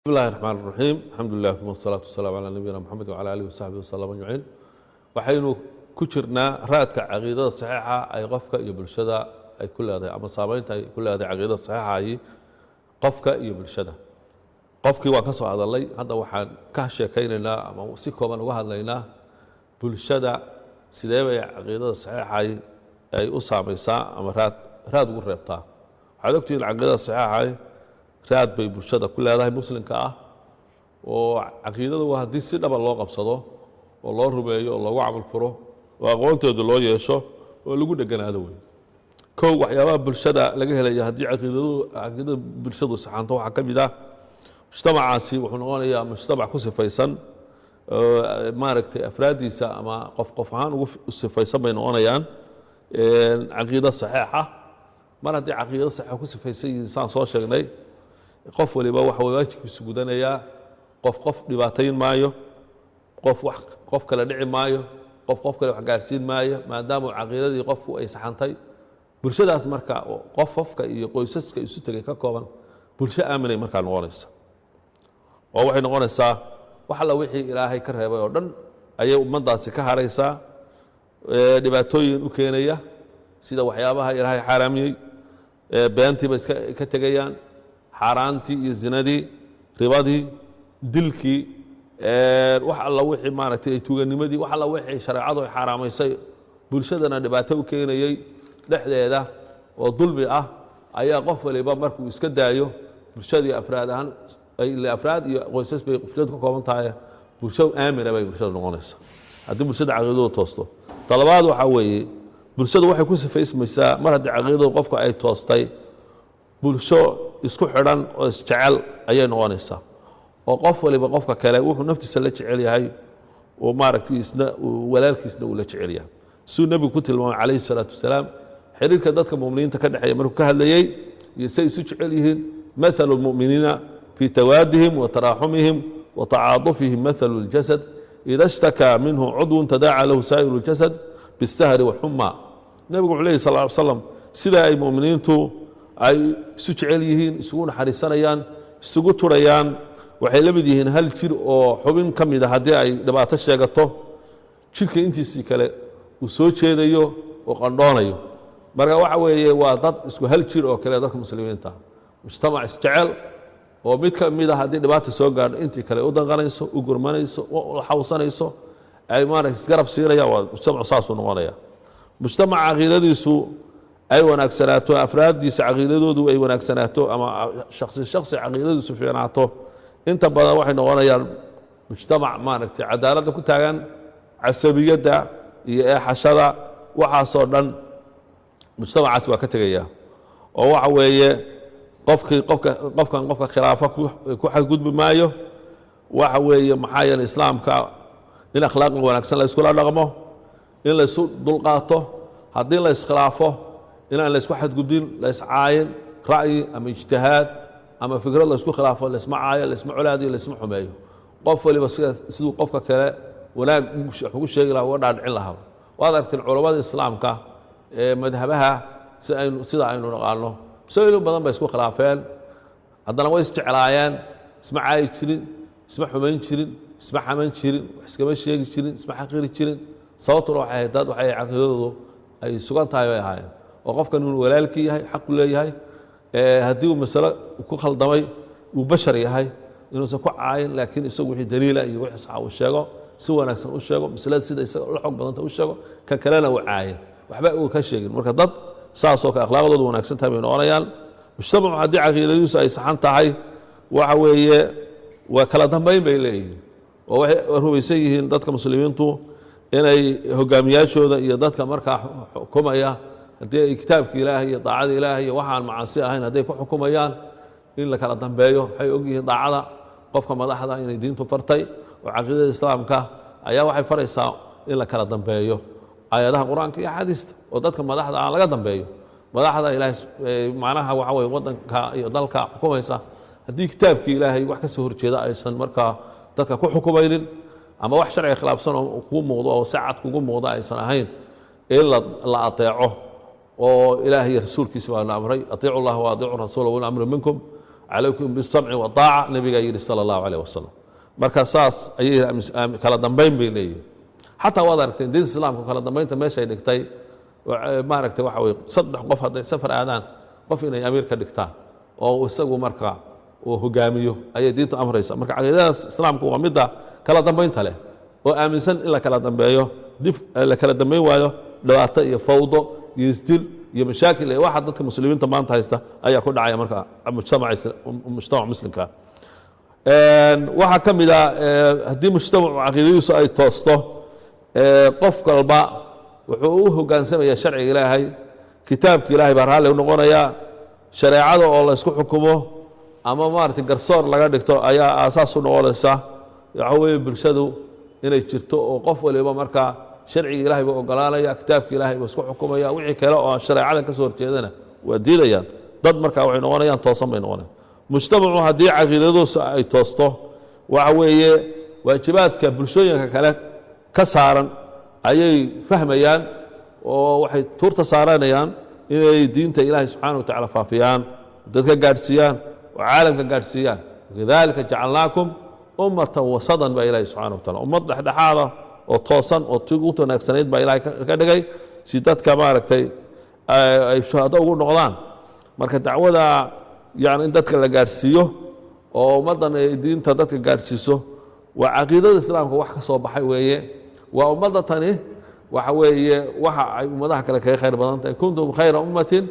بسم الله الرحمن الرحيم الحمد لله ثم الصلاة والسلام على نبينا محمد وعلى آله وصحبه وسلم أجمعين waxaynu ku jirnaa raadka caqiidada saxiixa ay qofka iyo bulshada ay ku leedahay ama saameynta ay ku leedahay caqiidada saxiixa ay qofka iyo bulshada qofkii waan ka soo hadalay hadda waxaan ka sheekaynaynaa ama si kooban uga hadlaynaa bulshada sidee bay caqiidada saxiixa ay u saameysaa ama raad ugu reebtaa waxaad ogtihiin caqiidada saxiixa raad bay bulshada ku leedahay muslimka ah oo caqiidadu waa haddii si dhaba loo qabsado oo loo rumeeyo oo loogu camal furo oo aqoonteedu loo yeesho oo lagu dheganaado wey kow waxyaabaha bulshada laga helaya haddii caqiidada bulshadu saxanto waxaa ka mid ah mujtamacaasi wuxuu noqonayaa mujtamac ku sifaysan maaragtay afraaddiisa ama qof ahaan ugu sifaysan bay noqonayaan caqiido saxiixa mar haddii caqiido saxiixa ku sifaysan yihiin saan soo sheegnay qof waliba waxa waajibkiisu gudanayaa qof dhibaatayn maayo qof kale dhici maayo qof kale wax gaarsiin maayo maadaama caqiidadii qofku ay saxantay bulshadaas marka qofka iyo qoysaska isu tegay ka kooban bulsho aaminay markaa noqonaysa oo waxay noqonaysaa wax alla wixii ilaahay ka reebay oo dhan ayay ummaddaasi ka haraysaa dhibaatooyin u keenaya sida waxyaabaha ilaahay xaaraamiyey beentiiba iska ka tegayaan xaaraantii iyo zinadii ribadii dilkii wax alla wixii maaragtay tuuganimadii wax alla wixii shareecadu ay xaaraamaysay bulshadana dhibaato u keenayey dhexdeeda oo dulmi ah ayaa qof waliba markuu iska daayo bulshadii afraad iyo qoysas bay bulshadu ka kooban tahay bulsho aamina bay bulshada noqonaysaa haddii bulshada caqiidadu toosto talabaad waxaa weeye bulshadu waxay ku sifaysmaysaa mar haddii caqiidadu qofka ay toostay bulsho isku xidhan oo isjecel ayay noqonaysaa oo qof waliba qofka kale wuxuu naftiisa la jecel yahay oo maaragtay walaalkiisna uu la jecel yahay siduu nebigu ku tilmaamay calayhi salaatu wasalaam xiriirka dadka mu'miniinta ka dhexeeya markuu ka hadlayey iyo say isu jecel yihiin mathalu lmu'miniina fii tawaadihim wa taraaxumihim wa tacaadufihim mathalu ljasad ida ishtakaa minhu cudwun tadaaca lahu saa'iru ljasad bisahri walxuma nebigu wuxuu leeyahy sal ly slam sida ay mu'miniintu ay isu jecel yihiin isugu naxariisanayaan isugu turayaan waxay la mid yihiin hal jir oo xubin ka mid a haddii ay dhibaato sheegato jirka intiisii kale uu soo jeedayo oo qandhoonayo marka waxa weeye waa dad isku hal jir oo kale dadka muslimiinta mujtamac isjecel oo mid ka mid a haddii dhibaata soo gaadho intii kale u danqanayso u gurmanayso u xawsanayso ay maaragta isgarab siinayaan waa mujtamacu saasuu noqonaya mujtamac caqiidadiisu ay wanaagsanaato afraaddiisa caqiidadoodu ay wanaagsanaato ama shaksi caqiidadiisu fiicnaato inta badan waxay noqonayaan mujtamac maaragtay cadaaladda ku taagan casabiyadda iyo eexashada waxaasoo dhan mujtamacaasi waa ka tegaya oo waxa weeye qofkan qofka khilaafa ku xadgudbi maayo waxa weeye maxaa yeelay islaamka in akhlaaqda wanaagsan la iskula dhaqmo in la isu dulqaato haddii la iskhilaafo inaan la isku xadgudbin la iscaayin ra'yi ama ijtihaad ama fikrad la isku khilaafo laisma caayo laisma colaadiyo laisma xumeeyo qof waliba siduu qofka kale wanaag ugu sheegi lahaa uga dhaadhicin lahaa waad aragteen culammada islaamka ee madhabaha sida aynu naqaano masooyin badan bay isku khilaafeen haddana way isjeclaayeen isma caayi jirin isma xumayn jirin isma xaman jirin wax iskama sheegi jirin isma xaqiri jirin sababtuna waxay ahayd dad waxay caqiidadoodu ay sugan tahay bay ahaayeen oo qofkan inuu walaalkii yahay xaqu leeyahay haddii uu masalo ku khaldamay uu bashar yahay inuusan ku caayin laakiin isagu wixii daliila iyo wixii saxa uu sheego si wanaagsan u sheego masalada sida isaga la xog badanta u sheego kan kalena uu caayin waxba uu ka sheegin marka dad saasoo ka akhlaaqdoodu wanaagsan tahay bay noqonayaan mujtamacu haddii caqiidadiisu ay saxan tahay waxa weeye waa kala dambayn bay leeyihiin oo waxay rumaysan yihiin dadka muslimiintu inay hogaamiyaashooda iyo dadka markaa xukumaya haddii ay kitaabka ilaahay iyo daacada ilaahay iyo waxaan macaasi ahayn hadday ku xukumayaan in la kala dambeeyo waxay ogyihiin daacada qofka madaxda inay diintu fartay oo caqiidada islaamka ayaa waxay faraysaa in la kala dambeeyo aayadaha qur-aanka iyo axaadiista oo dadka madaxda aan laga dambeeyo madaxda ilaahay macnaha waxa weye waddanka iyo dalka xukumaysa haddii kitaabkii ilaahay wax ka soo horjeeda aysan markaa dadka ku xukumaynin ama wax sharciga khilaafsan oo kuu muuqdo oo si cad kugu muuqda aysan ahayn in la ateeco oo ilaahay rasuulkiisa baa na amray atiicu llaha wa atiicu rasuula wal amru minkum calaykum bisamci wadaaca nabigaa yidhi sala allahu calayh wasalam marka saas ayay kala dambayn bay leeyihin xataa waad aragteen diinta islaamka kala dambaynta meeshay dhigtay maaragtay waxa weye 3 qof hadday safar aadaan qof inay amiir ka dhigtaan oo isagu marka uu hogaamiyo ayay diintu amraysa marka caqiidadaas islaamku waa midda kala dambaynta leh oo aaminsan in la kala dambeeyo dib la kala dambayn waayo dhibaato iyo fawdo iyo isdil iyo mashaakil iyo waxa dadka muslimiinta maanta haysta ayaa ku dhacaya marka mujtamac muslimka waxa ka mid ah haddii mujtamacu caqiidadiisu ay toosto qof walba wuxuu u hoggaansamaya sharciga ilaahay kitaabka ilaahay baa raalli u noqonaya shareecada oo la isku xukumo ama maaragtay garsoor laga dhigto ayaa aasaas u noqonaysa waxa weeye bulshadu inay jirto oo qof waliba markaa sharciga ilaahay buu ogolaanaya kitaabka ilaahay buu isku xukumaya wixii kale oo shareecada ka soo horjeedana waa diidayaan dad markaa waxay noqonayaan toosan bay noqonayaan mujtamacu haddii caqiidadiisu ay toosto waxa weeye waajibaadka bulshooyinka kale ka saaran ayay fahmayaan oo waxay tuurta saaranayaan inay diinta ilaahay subxaana wa tacaala faafiyaan dadka gaadhsiiyaan oo caalamka gaadhsiiyaan wakadalika jacalnaakum ummatan wasadan baa ilaahay subxana wa taala ummad dhexdhexaada oo toosan oo tii ugu wanaagsanayd baa ilaahay ka dhigay si dadka maaragtay ay shuhado ugu noqdaan marka dacwada yani in dadka la gaadhsiiyo oo ummaddan ay diinta dadka gaadhsiiso waa caqiidada islaamka wax ka soo baxay weeye waa ummadda tani waxa weeye waxa ay ummadaha kale kaga khayr badan tahay kuntum khayra ummatin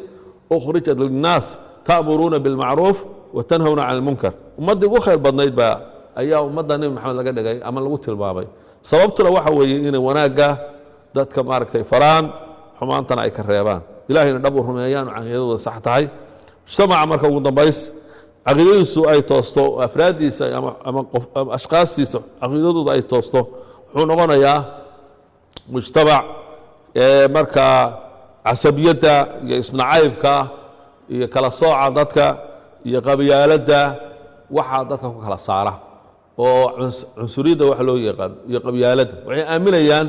ukhrijat linnaas ta'muruuna bilmacruuf wa tanhawna cani lmunkar ummaddii ugu khayr badnayd baa ayaa ummadda nebi maxamed laga dhigay ama lagu tilmaamay sababtuna waxa weeye inay wanaagga dadka maaragtay faraan xumaantana ay ka reebaan ilahayna dhab u rumeeyaan oo caqiidadooda sax tahay mujtamaca marka ugu dambays caqiidadiisu ay toosto afraaddiisa ama ashqaastiisa caqiidadooda ay toosto wuxuu noqonayaa mujtamac markaa casabiyadda iyo isnacaybka iyo kala sooca dadka iyo qabyaaladda waxaa dadka ku kala saara oo cunsuriyadda wax loo yaqaan iyo qabyaaladda waxay aaminayaan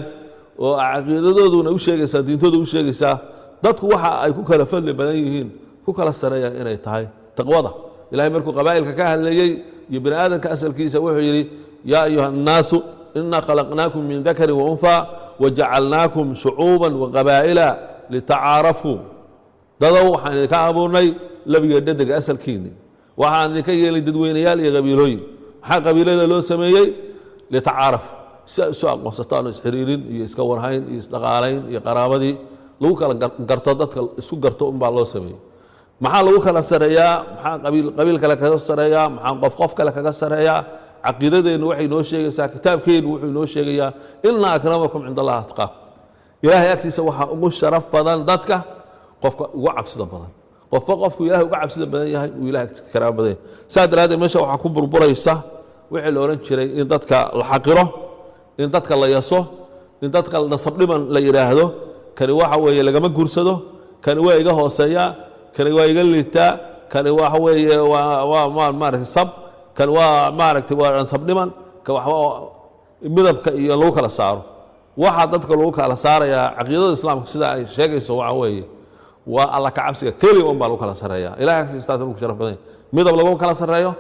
oo caqiidadooduna u sheegaysaa diintooda u sheegaysaa dadku waxa ay ku kala fadli badan yihiin ku kala sareeyaan inay tahay taqwada ilahay markuu qabaa'ilka ka hadlayey iyo bini aadamka asalkiisa wuxuu yidhi yaa ayuha annaasu إنا خلقناكم من ذكر وأنثى وجعلناكم شعوبا وقبائل لتعارفوا dadow waxaan idinka abuurnay labiga dhedega asalkiinni waxaan idinka yeelay dadweynayaal iyo qabiilooyin maxaa qabiilada loo sameeyey litacaaraf si ay isu aqoonsataan oo isxiriirin iyo iska warhayn iyo isdhaqaalayn iyo qaraabadii lagu kala garto dadka isku garto unbaa loo sameeyey maxaa lagu kala sareeyaa maxaa qabiil kale kaga sareeyaa maxaa qof kale kaga sareeyaa caqiidadeennu waxay noo sheegaysaa kitaabkeennu wuxuu inoo sheegayaa ina akramakum cinda allahi atqaakum ilaahay agtiisa waxaa ugu sharaf badan dadka qofka ugu cabsida badan qofku ilaahay uga cabsida badan yahay uu ilaahay agtiisa karaama badan yahay saa daraaddeed meesha waxaa ku burburaysa wixii la odhan jiray in dadka la xaqiro in dadka la yaso in dadka nasabdhiman la yidhaahdo kani waxa weeye lagama guursado kani waa iga hooseeyaa kani waa iga liitaa kani waxa weeye waa maaragtay sab kan waa maaragtay waa nasabdhiman ka waxba midabka iyo lagu kala saaro waxa dadka lagu kala saarayaa caqiidada islaamka sida ay sheegayso waxa weeye waa alla ka cabsiga keliya un baa lagu kala sareeyaa ilahay agtiisa taas ugu sharaf badan midab laguma kala sareeyo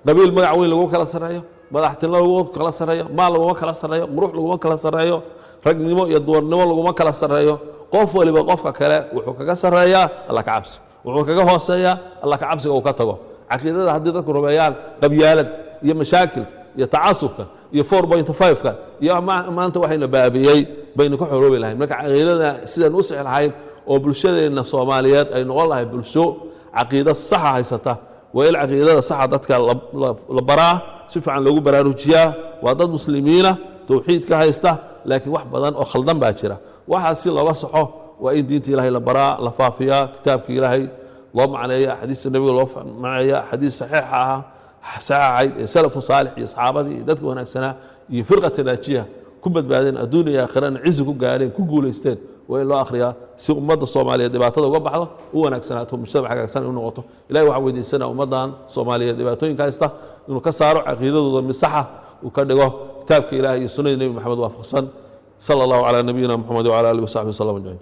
qabiil magac weyn laguma kala sareeyo madaxtinimo laguma kala sareeyo maal laguma kala sareeyo qurux laguma kala sareeyo ragnimo iyo duwarnimo laguma kala sareeyo qof waliba qofka kale wuxuu kaga sareeyaa alla ka cabsi wuxuu kaga hooseeyaa alla ka cabsiga uu ka tago caqiidada haddii dadku rumeeyaan qabyaalad iyo mashaakil iyo tacasubka iyo 4.5ka iyo maanta waxayna baabiyey baynu ka xoroobi lahayn marka caqiidada sidaan u sixi lahayn oo bulshadeenna Soomaaliyeed ay noqon lahayd bulsho caqiido sax ah haysata waa il caqiidada sax dadka la baraa si fiican loogu baraarujiyaa waa dad muslimiina tawxiidka haysta laakiin wax badan oo khaldan baa jira waxa si looga saxo waa in diinta ilaahay la baraa la faafiyaa kitaabka ilaahay loo macneeyaa xadiis nabiga loo macneeyaa xadiis saxiix ah saacid salaf saalix iyo saxaabadii iyo dadka wanaagsanaa iyo firqada naajiya ku badbaadeen adduun iyo aakhirana cizi ku gaareen ku guuleysteen waa in loo akhriyaa si ummadda Soomaaliyeed dhibaatada uga baxdo u wanaagsanaato mujtamac hagaagsan u noqoto ilaahay waxa weydiisanaa ummaddan Soomaaliyeed dhibaatooyinka haysta inuu ka saaro caqiidadooda misaxa uu ka dhigo kitaabka ilaahay iyo sunnada nabi maxamed waafaqsan sallallahu ala nabiyina muhammad wa ala alihi wa sahbihi sallam ajma'in